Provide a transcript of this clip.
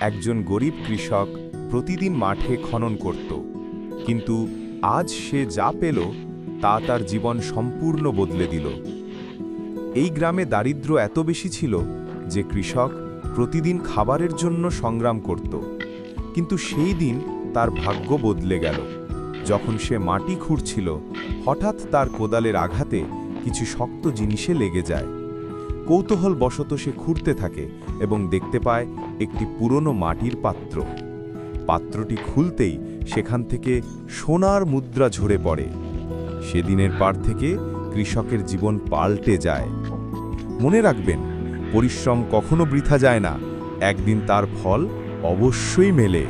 একজন গরিব কৃষক প্রতিদিন মাঠে খনন করত, কিন্তু আজ সে যা পেল তা তার জীবন সম্পূর্ণ বদলে দিল। এই গ্রামে দারিদ্র্য এত বেশি ছিল যে কৃষক প্রতিদিন খাবারের জন্য সংগ্রাম করত, কিন্তু সেই দিন তার ভাগ্য বদলে গেল। যখন সে মাটি খুঁড়ছিল, হঠাৎ তার কোদালের আঘাতে কিছু শক্ত জিনিসে লেগে যায়। কৌতূহলবশত সে খুঁড়তে থাকে এবং দেখতে পায় একটি পুরনো মাটির পাত্র। পাত্রটি খুলতেই সেখান থেকে সোনার মুদ্রা ঝরে পড়ে। সেদিনের পর থেকে কৃষকের জীবন পাল্টে যায়। মনে রাখবেন, পরিশ্রম কখনো বৃথা যায় না, একদিন তার ফল অবশ্যই মেলে।